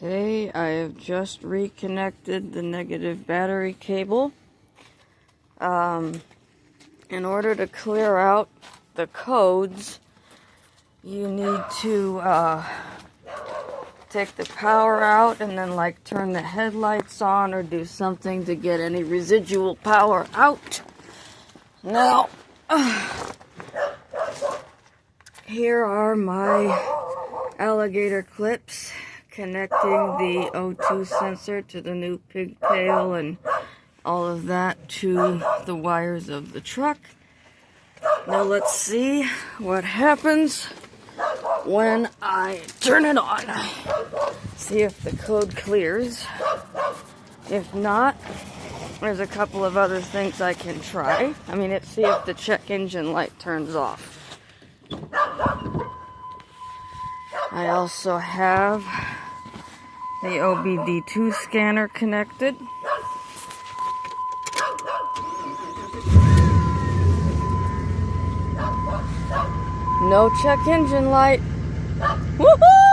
Okay, I have just reconnected the negative battery cable. In order to clear out the codes, you need to take the power out and then turn the headlights on or do something to get any residual power out. Now, here are my alligator clips connecting the O2 sensor to the new pigtail and all of that to the wires of the truck. Now let's see what happens when I turn it on. See if the code clears. If not, there's a couple of other things I can try. See if the check engine light turns off. I also have the OBD2 scanner connected. No check engine light. Woohoo!